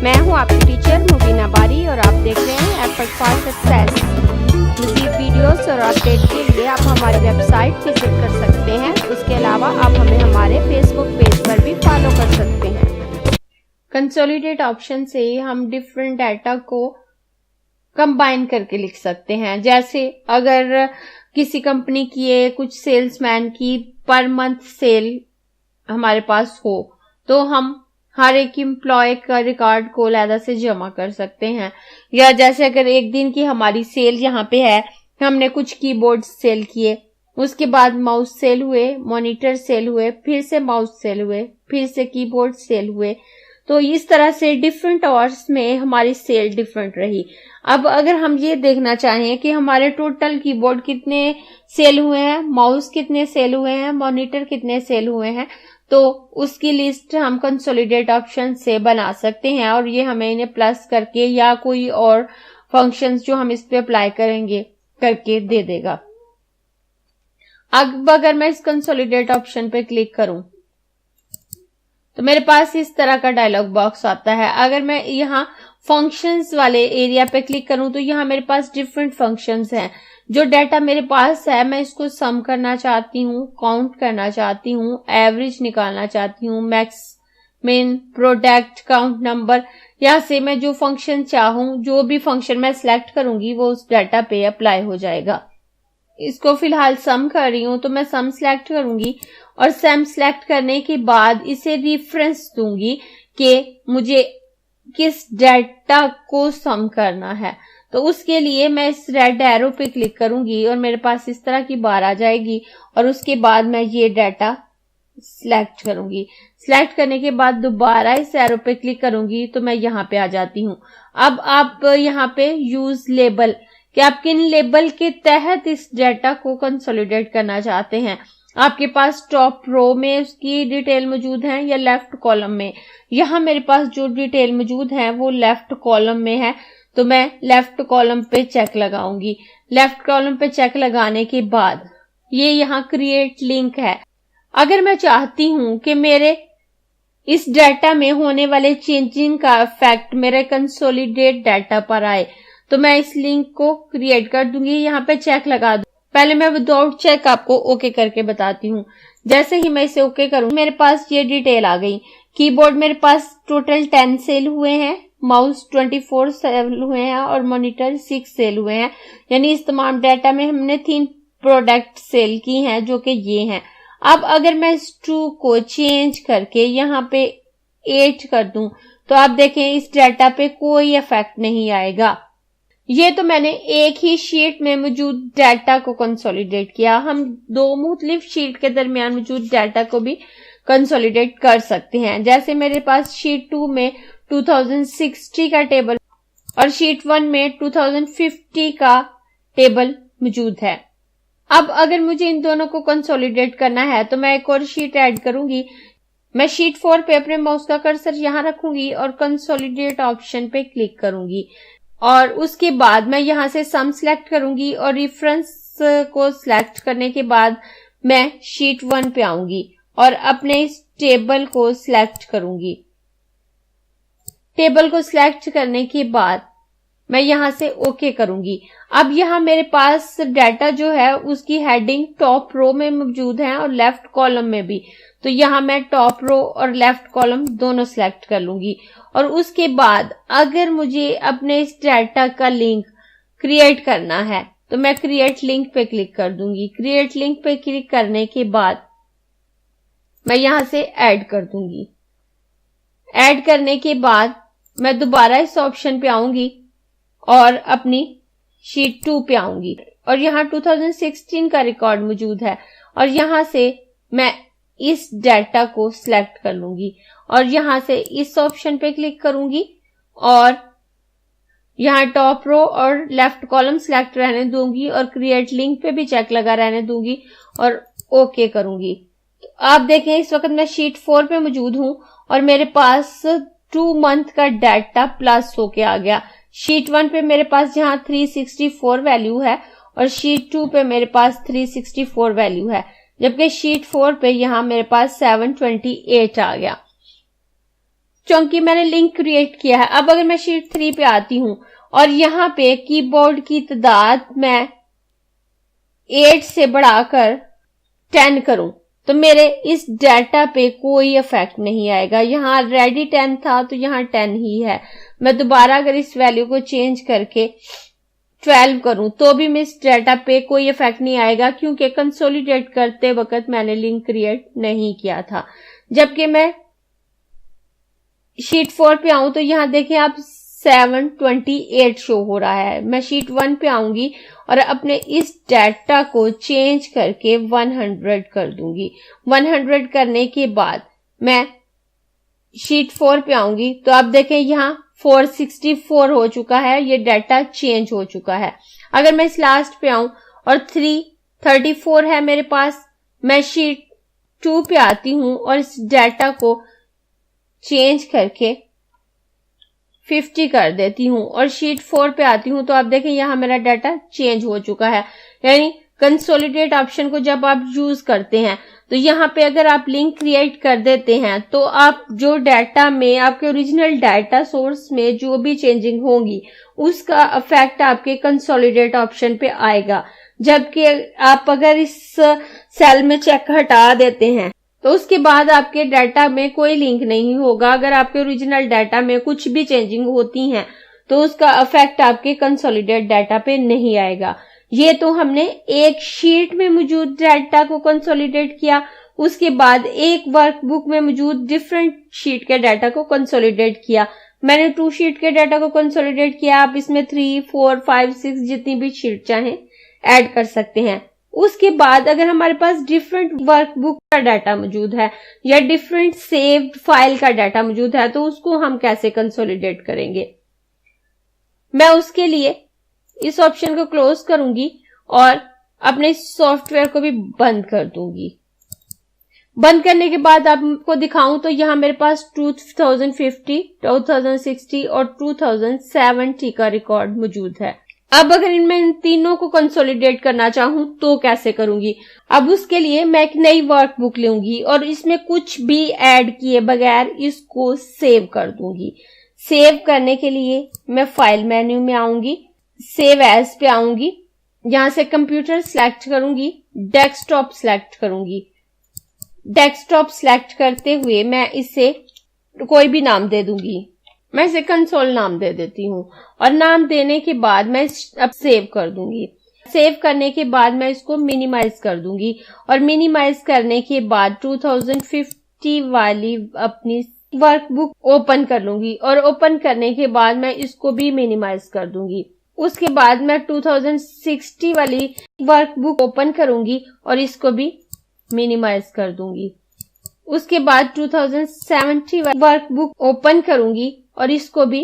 मैं हूं आपकी टीचर मुबीना बारी और आप देख रहे हैं एफर्ट फॉर सक्सेस। मज़ीद वीडियोस और अपडेट के लिए आप हमारी वेबसाइट विजिट कर सकते हैं। उसके अलावा आप हमें हमारे फेसबुक पेज पर भी फॉलो कर सकते हैं। कंसोलिडेट ऑप्शन से हम डिफरेंट डाटा को कंबाइन करके लिख सकते हैं। जैसे अगर किसी कंपनी की कुछ सेल्समैन की पर मंथ सेल हमारे पास हो तो हम हर एक एम्प्लॉय का रिकॉर्ड को अलग से जमा कर सकते हैं। या जैसे अगर एक दिन की हमारी सेल यहाँ पे है, हमने कुछ कीबोर्ड सेल किए, उसके बाद माउस सेल हुए, मॉनिटर सेल हुए, फिर से माउस सेल हुए, फिर से कीबोर्ड सेल हुए, तो इस तरह से डिफरेंट आवर्स में हमारी सेल डिफरेंट रही। अब अगर हम ये देखना चाहें कि हमारे टोटल कीबोर्ड कितने सेल हुए हैं, माउस कितने सेल हुए हैं, मॉनिटर कितने सेल हुए हैं, तो उसकी लिस्ट हम कंसोलिडेट ऑप्शन से बना सकते हैं और ये हमें इन्हें प्लस करके या कोई और फंक्शंस जो हम इस पे अप्लाई करेंगे करके दे देगा। अब अगर मैं इस कंसोलिडेट ऑप्शन पे क्लिक करूं तो मेरे पास इस तरह का डायलॉग बॉक्स आता है। अगर मैं यहाँ फंक्शंस वाले एरिया पे क्लिक करूं तो यहाँ मेरे पास डिफरेंट फंक्शंस हैं। जो डाटा मेरे पास है मैं इसको सम करना चाहती हूँ, काउंट करना चाहती हूँ, एवरेज निकालना चाहती हूँ, मैक्स, मिन, प्रोडक्ट, काउंट नंबर, यहाँ से मैं जो फंक्शन चाहूँ, जो भी फंक्शन मैं सिलेक्ट करूंगी वो उस डाटा पे अप्लाई हो जाएगा। इसको फिलहाल सम कर रही हूँ तो मैं सम सिलेक्ट करूंगी और सम सिलेक्ट करने के बाद इसे रेफरेंस दूंगी कि मुझे किस डाटा को सम करना है। तो उसके लिए मैं इस रेड एरो पे क्लिक करूंगी और मेरे पास इस तरह की बार आ जाएगी और उसके बाद मैं ये डाटा सिलेक्ट करूंगी। सिलेक्ट करने के बाद दोबारा इस एरो पे क्लिक करूंगी तो मैं यहाँ पे आ जाती हूँ। अब आप यहाँ पे यूज लेबल कि आप किन लेबल के तहत इस डाटा को कंसोलिडेट करना चाहते हैं। आपके पास टॉप रो में उसकी डिटेल मौजूद है या लेफ्ट कॉलम में। यहाँ मेरे पास जो डिटेल मौजूद है वो लेफ्ट कॉलम में है तो मैं लेफ्ट कॉलम पे चेक लगाऊंगी। लेफ्ट कॉलम पे चेक लगाने के बाद ये यहाँ क्रिएट लिंक है। अगर मैं चाहती हूं कि मेरे इस डाटा में होने वाले चेंजिंग का इफेक्ट मेरे कंसोलिडेट डाटा पर आए तो मैं इस लिंक को क्रिएट कर दूंगी। यहाँ पे चेक लगा दूं। पहले मैं विदाउट चेक आपको ओके करके बताती हूँ। जैसे ही मैं इसे ओके करूँ मेरे पास ये डिटेल आ गई। कीबोर्ड मेरे पास टोटल 10 सेल हुए हैं, माउस 24 सेल हुए हैं और मॉनिटर 6 सेल हुए हैं। यानी इस तमाम डाटा में हमने 3 प्रोडक्ट सेल की हैं जो कि ये हैं। अब अगर मैं इस 2 को चेंज करके यहाँ पे 8 कर दूं तो आप देखें इस डाटा पे कोई इफेक्ट नहीं आएगा। ये तो मैंने एक ही शीट में मौजूद डाटा को कंसोलिडेट किया। हम 2 मुख्तलिफ शीट के दरमियान मौजूद डाटा को भी कंसोलिडेट कर सकते हैं। जैसे मेरे पास शीट 2 में 2060 का टेबल और शीट 1 में 2050 का टेबल मौजूद है। अब अगर मुझे इन दोनों को कंसोलिडेट करना है तो मैं एक और शीट ऐड करूंगी। मैं शीट 4 पे अपने माउस का कर्सर यहां रखूंगी और कंसोलिडेट ऑप्शन पे क्लिक करूंगी और उसके बाद मैं यहां से सम सिलेक्ट करूंगी और रेफरेंस को सिलेक्ट करने के बाद मैं शीट 1 पे आऊंगी और अपने इस टेबल को सिलेक्ट करूंगी। टेबल को सिलेक्ट करने के बाद मैं यहां से ओके करूंगी। अब यहां मेरे पास डाटा जो है उसकी हेडिंग टॉप रो में मौजूद है और लेफ्ट कॉलम में भी। तो यहां मैं टॉप रो और लेफ्ट कॉलम दोनों सिलेक्ट कर लूंगी और उसके बाद अगर मुझे अपने इस डाटा का लिंक क्रिएट करना है तो मैं क्रिएट लिंक पे क्लिक कर दूंगी। क्रिएट लिंक पे क्लिक करने के बाद मैं यहां से ऐड कर दूंगी। ऐड करने के बाद मैं दोबारा इस ऑप्शन पे आऊंगी और अपनी शीट 2 पे आऊंगी और यहाँ 2016 का रिकॉर्ड मौजूद है और यहाँ से मैं इस डाटा को सिलेक्ट कर लूंगी और यहाँ से इस ऑप्शन पे क्लिक करूंगी और यहाँ टॉप रो और लेफ्ट कॉलम सिलेक्ट रहने दूंगी और क्रिएट लिंक पे भी चेक लगा रहने दूंगी और ओके करूंगी। तो आप देखें इस वक्त मैं शीट 4 पे मौजूद हूं और मेरे पास 2 मंथ का डाटा प्लस होके आ गया। शीट 1 पे मेरे पास यहाँ 364 वैल्यू है और शीट 2 पे मेरे पास 364 वैल्यू है, जबकि शीट 4 पे यहाँ मेरे पास 728 आ गया। क्योंकि मैंने लिंक क्रिएट किया है। अब अगर मैं शीट 3 पे आती हूं और यहाँ पे कीबोर्ड की तादाद मैं 8 से बढ़ाकर 10 करूं तो मेरे इस डाटा पे कोई इफेक्ट नहीं आएगा। यहाँ ऑलरेडी 10 था तो यहाँ 10 ही है। मैं दोबारा अगर इस वैल्यू को चेंज करके 12 करूं तो भी मैं इस डाटा पे कोई इफेक्ट नहीं आएगा, क्योंकि कंसोलिडेट करते वक्त मैंने लिंक क्रिएट नहीं किया था। जबकि मैं शीट 4 पे आऊं तो यहाँ देखें आप 728 शो हो रहा है। मैं शीट 1 पे आऊंगी और अपने इस डाटा को चेंज करके 100 कर दूंगी। 100 करने के बाद मैं शीट 4 पे आऊंगी तो आप देखें यहाँ 464 हो चुका है, ये डाटा चेंज हो चुका है। अगर मैं इस लास्ट पे आऊं और 334 है मेरे पास, मैं शीट 2 पे आती हूं और इस डाटा को चेंज करके 50 कर देती हूं और शीट 4 पे आती हूं तो आप देखें यहां मेरा डाटा चेंज हो चुका है। यानी कंसोलिडेट ऑप्शन को जब आप यूज करते हैं तो यहाँ पे अगर आप लिंक क्रिएट कर देते हैं तो आप जो डाटा में आपके ओरिजिनल डाटा सोर्स में जो भी चेंजिंग होंगी उसका इफेक्ट आपके कंसोलिडेट ऑप्शन पे आएगा। जबकि आप अगर इस सेल में चेक हटा देते हैं तो उसके बाद आपके डाटा में कोई लिंक नहीं होगा। अगर आपके ओरिजिनल डाटा में कुछ भी चेंजिंग होती हैं तो उसका इफेक्ट आपके कंसोलिडेट डाटा पे नहीं आएगा। ये तो हमने एक शीट में मौजूद डाटा को कंसोलिडेट किया, उसके बाद एक वर्कबुक में मौजूद डिफरेंट शीट के डाटा को कंसोलिडेट किया। मैंने 2 शीट के डाटा को कंसोलिडेट किया। आप इसमें 3, 4, 5, 6 जितनी भी शीट चाहें ऐड कर सकते हैं। उसके बाद अगर हमारे पास डिफरेंट वर्कबुक का डाटा मौजूद है या डिफरेंट सेव्ड फाइल का डाटा मौजूद है तो उसको हम कैसे कंसोलिडेट करेंगे। मैं उसके लिए इस ऑप्शन को क्लोज करूंगी और अपने सॉफ्टवेयर को भी बंद कर दूंगी। बंद करने के बाद आपको दिखाऊं तो यहां मेरे पास 2050, 2060 और 2070 का रिकॉर्ड मौजूद है। अब अगर इनमें इन तीनों को कंसोलिडेट करना चाहूं तो कैसे करूंगी। अब उसके लिए मैं एक नई वर्कबुक लूंगी और इसमें कुछ भी ऐड किए बगैर इसको सेव कर दूंगी। सेव करने के लिए मैं फाइल मेन्यू में आऊंगी, सेव एज पे आऊंगी, यहां से कंप्यूटर सिलेक्ट करूंगी, डेस्कटॉप सिलेक्ट करूंगी। डेस्कटॉप सिलेक्ट करते हुए मैं इसे कोई भी नाम दे दूंगी। मैं इसे कंसोल नाम दे देती हूँ और नाम देने के बाद मैं अब सेव कर दूंगी। सेव करने के बाद मैं इसको मिनिमाइज कर दूंगी और मिनिमाइज करने के बाद 2050 वाली अपनी वर्कबुक ओपन कर लूंगी और ओपन करने के बाद मैं इसको भी मिनिमाइज कर दूंगी। उसके बाद मैं 2060 वाली वर्कबुक ओपन करूंगी और इसको भी मिनिमाइज कर दूंगी। उसके बाद 2070 वर्कबुक ओपन करूंगी और इसको भी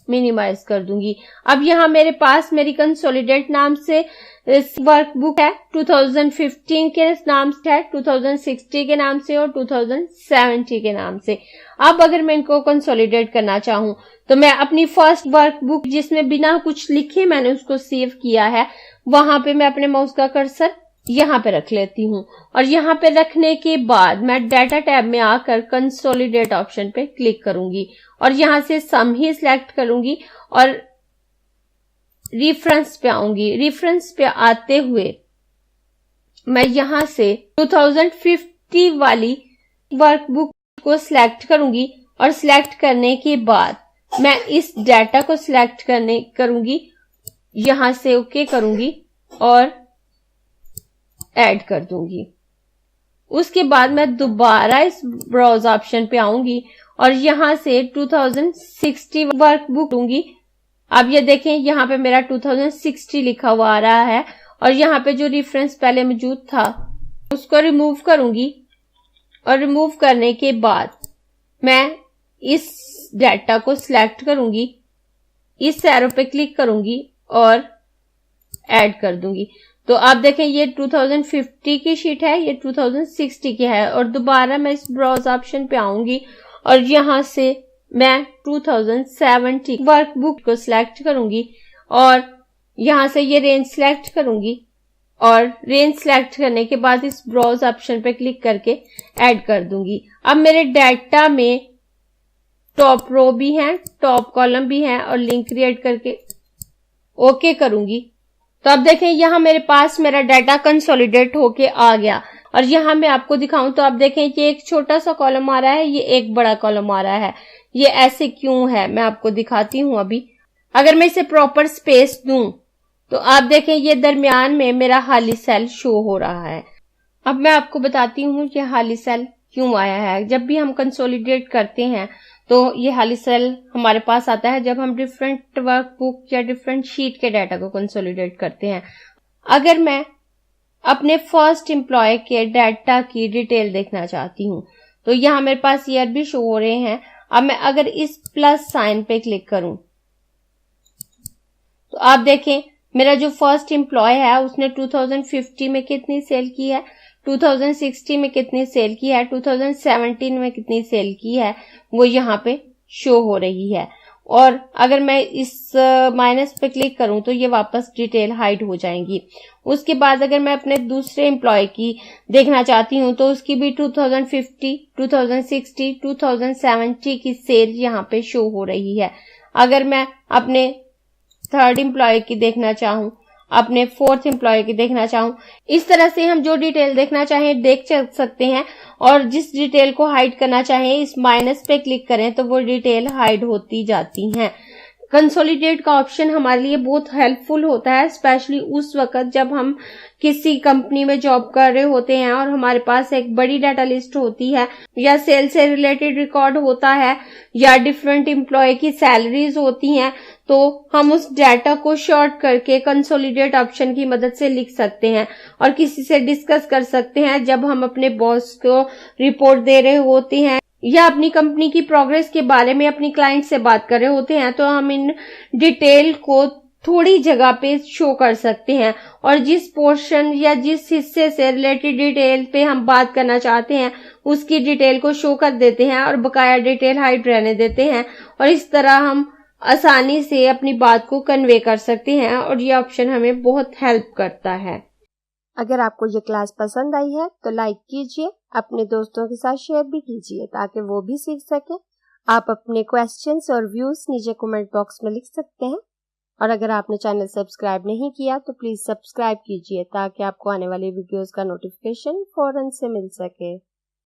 मिनिमाइज कर दूंगी। अब यहाँ मेरे पास मेरी कंसोलिडेट नाम से वर्कबुक है, 2015 के नाम से है, 2060 के नाम से और 2070 के नाम से। अब अगर मैं इनको कंसोलिडेट करना चाहूं तो मैं अपनी फर्स्ट वर्कबुक जिसमें बिना कुछ लिखे मैंने उसको सेव किया है वहां पे मैं अपने माउस का कर्सर यहाँ पे रख लेती हूँ और यहाँ पे रखने के बाद मैं डाटा टैब में आकर कंसोलिडेट ऑप्शन पे क्लिक करूंगी और यहाँ से सम ही सिलेक्ट करूंगी और रेफरेंस पे आऊंगी। रेफरेंस पे आते हुए मैं यहाँ से 2050 वाली वर्कबुक को सिलेक्ट करूंगी और सिलेक्ट करने के बाद मैं इस डाटा को सिलेक्ट करूंगी, यहाँ से ओके करूंगी और ऐड कर दूंगी। उसके बाद मैं दोबारा इस ब्राउज ऑप्शन पे आऊंगी और यहां से 2060 वर्कबुक दूंगी। अब ये देखें यहाँ पे मेरा 2060 लिखा हुआ आ रहा है और यहाँ पे जो रेफरेंस पहले मौजूद था उसको रिमूव करूंगी और रिमूव करने के बाद मैं इस डाटा को सिलेक्ट करूंगी, इस एरो पे क्लिक करूंगी और ऐड कर दूंगी। तो आप देखें ये 2050 की शीट है, ये 2060 की है और दोबारा मैं इस ब्राउज ऑप्शन पे आऊंगी और यहां से मैं 2070 वर्कबुक को सिलेक्ट करूंगी और यहां से ये रेंज सिलेक्ट करूंगी और रेंज सिलेक्ट करने के बाद इस ब्राउज ऑप्शन पे क्लिक करके ऐड कर दूंगी। अब मेरे डाटा में टॉप रो भी है, टॉप कॉलम भी है और लिंक क्रिएट करके ओके करूंगी तो अब देखें यहाँ मेरे पास मेरा डाटा कंसोलिडेट होके आ गया। और यहाँ मैं आपको दिखाऊं तो आप देखें कि एक छोटा सा कॉलम आ रहा है, ये एक बड़ा कॉलम आ रहा है। ये ऐसे क्यों है मैं आपको दिखाती हूं अभी। अगर मैं इसे प्रॉपर स्पेस दूं तो आप देखें ये दरमियान में मेरा खाली सेल शो हो रहा है। अब मैं आपको बताती हूँ कि खाली सेल क्यों आया है। जब भी हम कंसोलिडेट करते हैं तो ये खाली सेल हमारे पास आता है जब हम डिफरेंट वर्कबुक या डिफरेंट शीट के डाटा को कंसोलिडेट करते हैं। अगर मैं अपने फर्स्ट एम्प्लॉय के डाटा की डिटेल देखना चाहती हूँ तो यहाँ मेरे पास ईयर भी शो हो रहे हैं। अब मैं अगर इस प्लस साइन पे क्लिक करूं तो आप देखें मेरा जो फर्स्ट एम्प्लॉय है उसने 2050 में कितनी सेल की है, 2060 में कितनी सेल की है, 2017 में कितनी सेल की है, वो यहाँ पे शो हो रही है। और अगर मैं इस माइनस पे क्लिक करूं तो ये वापस डिटेल हाइड हो जाएंगी। उसके बाद अगर मैं अपने दूसरे एम्प्लॉय की देखना चाहती हूं तो उसकी भी 2050, 2060, 2070 की सेल यहाँ पे शो हो रही है। अगर मैं अपने थर्ड एम्प्लॉय की देखना चाहूं, अपने फोर्थ एम्प्लॉय की देखना चाहूं, इस तरह से हम जो डिटेल देखना चाहें देख सकते हैं। और जिस डिटेल को हाइड करना चाहें इस माइनस पे क्लिक करें तो वो डिटेल हाइड होती जाती हैं। कंसोलिडेट का ऑप्शन हमारे लिए बहुत हेल्पफुल होता है, स्पेशली उस वक्त जब हम किसी कंपनी में जॉब कर रहे होते हैं और हमारे पास एक बड़ी डाटा लिस्ट होती है या सेल से रिलेटेड रिकॉर्ड होता है या डिफरेंट एम्प्लॉय की सैलरीज होती हैं। तो हम उस डाटा को शॉर्ट करके कंसोलिडेट ऑप्शन की मदद से लिख सकते हैं और किसी से डिस्कस कर सकते हैं जब हम अपने बॉस को रिपोर्ट दे रहे होते हैं या अपनी कंपनी की प्रोग्रेस के बारे में अपनी क्लाइंट से बात कर रहे होते हैं। तो हम इन डिटेल को थोड़ी जगह पे शो कर सकते हैं और जिस पोर्शन या जिस हिस्से से रिलेटेड डिटेल पे हम बात करना चाहते हैं उसकी डिटेल को शो कर देते हैं और बकाया डिटेल हाइड रहने देते हैं। और इस तरह हम आसानी से अपनी बात को कन्वे कर सकते हैं और ये ऑप्शन हमें बहुत हेल्प करता है। अगर आपको ये क्लास पसंद आई है तो लाइक कीजिए, अपने दोस्तों के साथ शेयर भी कीजिए ताकि वो भी सीख सके। आप अपने क्वेश्चंस और व्यूज नीचे कमेंट बॉक्स में लिख सकते हैं। और अगर आपने चैनल सब्सक्राइब नहीं किया तो प्लीज सब्सक्राइब कीजिए ताकि आपको आने वाली वीडियोस का नोटिफिकेशन फौरन से मिल सके।